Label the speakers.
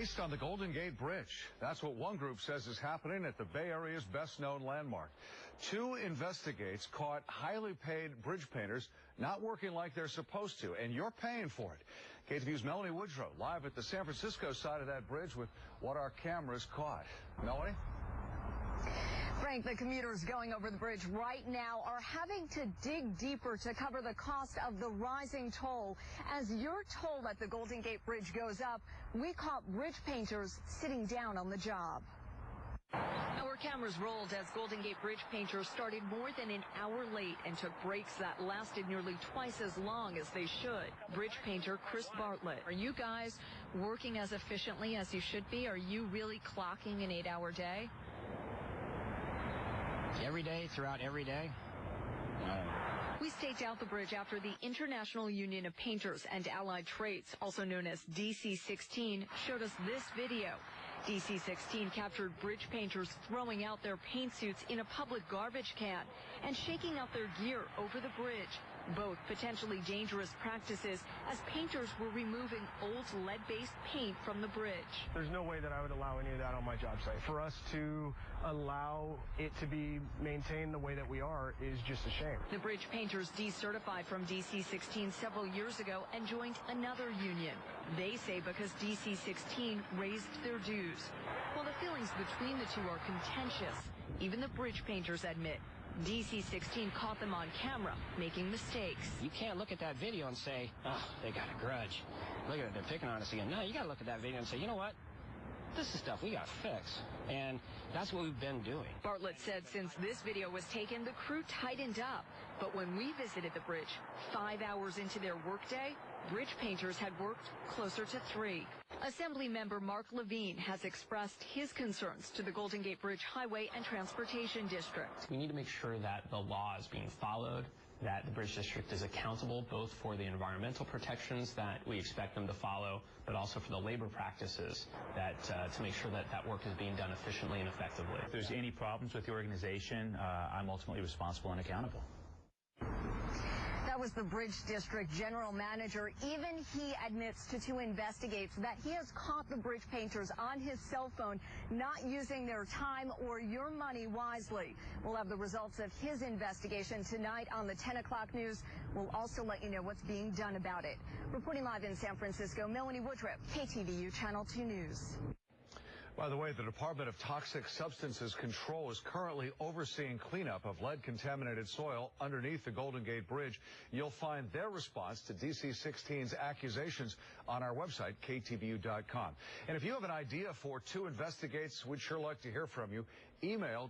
Speaker 1: Heist on the Golden Gate Bridge. That's what one group says is happening at the Bay Area's best-known landmark. 2 investigates caught highly paid bridge painters not working like they're supposed to, and you're paying for it. KTVU's Melanie Woodrow live at the San Francisco side of that bridge with what our cameras caught. Melanie?
Speaker 2: Frank, the commuters going over the bridge right now are having to dig deeper to cover the cost of the rising toll. As your toll at the Golden Gate Bridge goes up, we caught bridge painters sitting down on the job. Our cameras rolled as Golden Gate Bridge painters started more than an hour late and took breaks that lasted nearly twice as long as they should. Bridge painter Chris Bartlett, are you guys working as efficiently as you should be? Are you really clocking an 8-hour day?
Speaker 3: Every day, throughout every day.
Speaker 2: We staked out the bridge after the International Union of Painters and Allied Trades, also known as DC-16, showed us this video. DC-16 captured bridge painters throwing out their paint suits in a public garbage can and shaking out their gear over the bridge. Both potentially dangerous practices as painters were removing old lead-based paint from the bridge.
Speaker 4: There's no way that I would allow any of that on my job site. For us to allow it to be maintained the way that we are is just a shame.
Speaker 2: The bridge painters decertified from DC-16 several years ago and joined another union. They say because DC-16 raised their dues. While the feelings between the two are contentious, even the bridge painters admit DC-16 caught them on camera making mistakes.
Speaker 3: You can't look at that video and say, oh, they got a grudge. Look at it, they're picking on us again. No, you got to look at that video and say, you know what? This is stuff we got to fix. And that's what we've been doing.
Speaker 2: Bartlett said since this video was taken, the crew tightened up. But when we visited the bridge 5 hours into their workday, bridge painters had worked closer to 3. Assemblymember Marc Levine has expressed his concerns to the Golden Gate Bridge Highway and Transportation District.
Speaker 5: We need to make sure that the law is being followed, that the Bridge District is accountable both for the environmental protections that we expect them to follow, but also for the labor practices that to make sure that that work is being done efficiently and effectively.
Speaker 6: If there's any problems with the organization, I'm ultimately responsible and accountable.
Speaker 2: That was the Bridge District General Manager. Even he admits to 2 investigates that he has caught the bridge painters on his cell phone not using their time or your money wisely. We'll have the results of his investigation tonight on the 10 o'clock news. We'll also let you know what's being done about it. Reporting live in San Francisco, Melanie Woodrow, KTVU Channel 2 News.
Speaker 1: By the way, the Department of Toxic Substances Control is currently overseeing cleanup of lead-contaminated soil underneath the Golden Gate Bridge. You'll find their response to DC-16's accusations on our website, ktvu.com. And if you have an idea for 2 investigates, we'd sure like to hear from you. Email